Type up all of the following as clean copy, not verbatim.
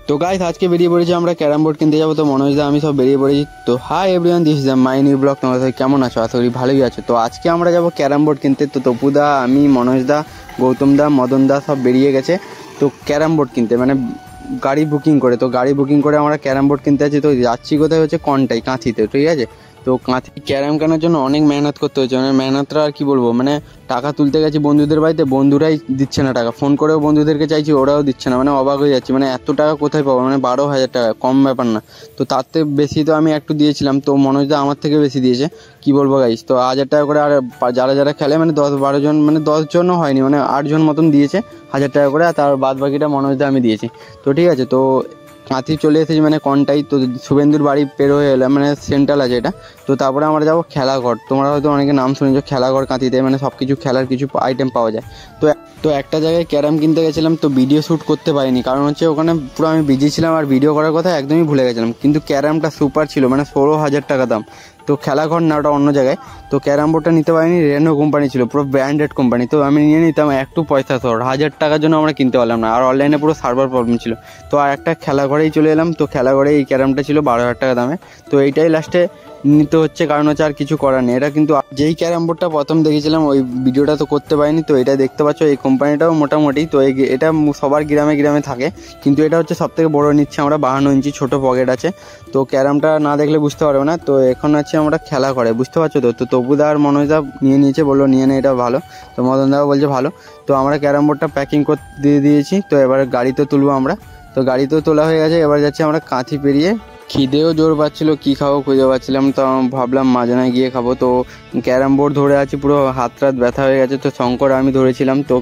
তো গাইস আজকে বেরিয়ে পড়েছি আমরা ক্যারাম বোর্ড কিনতে যাবো। তো মনোজদা আমি সব বেরিয়ে পড়েছি। তো hi everyone, this is my new blog. তোমরা সবাই কেমন আছো? আশা করি ভালোই আছো। তো আজকে আমরা যাবো ক্যারাম বোর্ড কিনতে। তো তপুদা, আমি, মনোজদা, গৌতমদা, মদনদা সব বেরিয়ে গেছে তো ক্যারাম বোর্ড কিনতে, মানে গাড়ি বুকিং করে। তো গাড়ি বুকিং করে আমরা ক্যারাম বোর্ড কিনতে আছি। তো যাচ্ছি কোথায় হচ্ছে কনটাই, কাঁথিতে, ঠিক আছে। তো কাঁথি ক্যারাম কেনার জন্য অনেক মেহনত করতে হয়েছে, মানে মেহনতটা আর কি বলবো, মানে টাকা তুলতে গেছি বন্ধুদের বাড়িতে, বন্ধুরাই দিচ্ছে না টাকা। ফোন করেও বন্ধুদেরকে চাইছি, ওরাও দিচ্ছে না। মানে অবাক হয়ে যাচ্ছি, মানে এত টাকা কোথায় পাবো, মানে 12,000 টাকা, কম ব্যাপার না। তো তার থেকে বেশি তো আমি একটু দিয়েছিলাম, তো মনোজদা আমার থেকে বেশি দিয়েছে, কি বলবো গাইস। তো 1,000 টাকা করে, আর যারা যারা খেলে মানে 10-12 জন, মানে 10 জনও হয়নি, মানে 8 জন মতন দিয়েছে 1,000 টাকা করে। আর তার বাদ বাকিটা মনোজদা আমি দিয়েছি। তো ঠিক আছে, তো কাঁথি চলে এসেছি, মানে কনটাই। তো শুভেন্দুর বাড়ি পের হয়ে এলাম, মানে সেন্ট্রাল আছে এটা। তো তারপরে আমরা যাবো খেলাঘর। তোমরা হয়তো অনেকে নাম শুনেছো খেলাঘর কাঁথিতে, মানে সব কিছু খেলার কিছু আইটেম পাওয়া যায়। তো একটা জায়গায় ক্যারাম কিনতে গেছিলাম, তো ভিডিও শ্যুট করতে পারিনি, কারণ হচ্ছে ওখানে পুরো আমি বিজি ছিলাম আর ভিডিও করার কথা একদমই ভুলে গেছিলাম। কিন্তু ক্যারামটা সুপার ছিল, মানে 16,000 টাকা দাম। তো খেলাঘর না, ওটা অন্য জায়গায়। তো ক্যারাম বোর্ডটা নিতে পারিনি, রেনো কোম্পানি ছিল, পুরো ব্র্যান্ডেড কোম্পানি। তো আমি নিয়ে নিতাম একটু পয়সা শর্ট, 1,000 টাকার জন্য আমরা কিনতে পারলাম না। আর অনলাইনে পুরো সার্ভার প্রবলেম ছিল। তো আর একটা খেলাঘরেই চলে এলাম। তো খেলাঘরে এই ক্যারামটা ছিল 12,000 টাকা দামে। তো এইটাই লাস্টে নিতে হচ্ছে, কারণ হচ্ছে আর কিছু করার নেই। এটা কিন্তু যেই ক্যারাম বোর্ডটা প্রথম দেখেছিলাম ওই ভিডিওটা তো করতে পারিনি। তো এটা দেখতে পাচ্ছ, এই কোম্পানিটাও মোটামুটি, তো এটা সবার গ্রামে গ্রামে থাকে, কিন্তু এটা হচ্ছে সব থেকে বড় নিচ্ছে আমরা, 52 ইঞ্চি, ছোট পকেট আছে। তো ক্যারামটা না দেখলে বুঝতে পারবে না। তো এখন আছে আমরা খেলা করে, বুঝতে পারছো তো। তো তপুদা আর মনোজদা নিয়ে নিয়েছে, বললো নিয়ে নে, এটা ভালো। তো মদনদাও বলছে ভালো। তো আমরা ক্যারাম বোর্ডটা প্যাকিং করে দিয়ে দিয়েছি। তো এবার গাড়িতে তুলবো আমরা। তো গাড়িতেও তোলা হয়ে গেছে। এবার যাচ্ছি আমরা কাঁথি পেরিয়ে। খিদেও জোর পাচ্ছিল, কী খাবো খুঁজে পাচ্ছিলাম। তো ভাবলাম মাঝনায় গিয়ে খাবো। তো ক্যারাম বোর্ড ধরে আছি, পুরো হাত রাত ব্যথা হয়ে গেছে। তো শঙ্কর আমি ধরেছিলাম। তো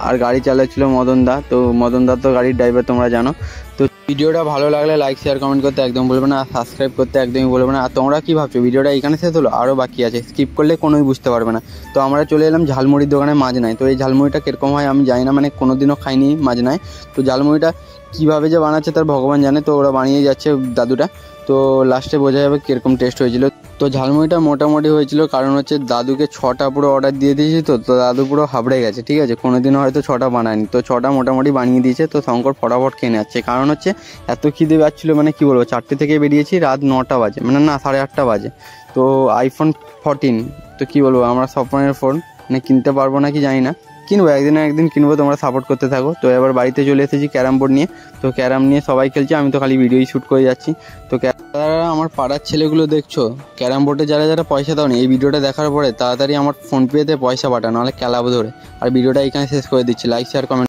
আর গাড়ি চালাচ্ছিল মদনদা। তো মদনদা তো গাড়ির ড্রাইভার, তোমরা জানো। তো ভিডিওটা ভালো লাগলে লাইক শেয়ার কমেন্ট করতে একদম বলবে না, আর সাবস্ক্রাইব করতে একদমই বলবে না। আর তোমরা কী ভাবছো, ভিডিওটা এখানে শেষ হলো? আরও বাকি আছে, স্কিপ করলে কোনোই বুঝতে পারবে না। তো আমরা চলে এলাম ঝালমুড়ির দোকানে, মাঝনায়। তো এই ঝালমুড়িটা কীরকম হয় আমি জানি না, মানে কোনোদিনও খাইনি মাঝনায়। তো ঝালমুড়িটা কীভাবে যে বানাচ্ছে তার ভগবান জানে। তো ওরা বানিয়ে যাচ্ছে দাদুটা। তো লাস্টে বোঝা যাবে কীরকম টেস্ট হয়েছিল। তো ঝালমুড়িটা মোটামুটি হয়েছিল, কারণ হচ্ছে দাদুকে 6টা পুরো অর্ডার দিয়ে দিয়েছি। তো দাদু পুরো হাবড়ে গেছে, ঠিক আছে। কোনোদিনও হয়তো 6টা বানায়নি, তো 6টা মোটামুটি বানিয়ে দিয়েছে। তো শঙ্কর ফটাফট খেয়ে যাচ্ছে, কারণ হচ্ছে এত খিদে পাচ্ছিলো, মানে কি বলবো, 4টে থেকে বেরিয়েছি, রাত 9টা বাজে, মানে না 8:30 বাজে। তো আইফোন 14, তো কি বলবো, আমরা স্বপ্নের ফোন মানে কিনতে পারবো না কি জানি না, কিনবো একদিন না একদিন কিনবো, তোমরা সাপোর্ট করতে থাকো। তো এবার বাড়িতে চলে এসেছি ক্যারাম বোর্ড নিয়ে। তো ক্যারাম নিয়ে সবাই খেলছে, আমি তো খালি ভিডিওই শ্যুট করে যাচ্ছি। তো আমার পাড়ার ছেলেগুলো দেখছো, ক্যারাম বোর্ডে যারা যারা পয়সা দাওনি, এই ভিডিওটা দেখার পরে তাড়াতাড়ি আমার ফোনপেতে পয়সা পাঠানো, নাহলে ক্যালাবো ধরে। আর ভিডিওটা এখানে শেষ করে দিচ্ছি। Like share comment.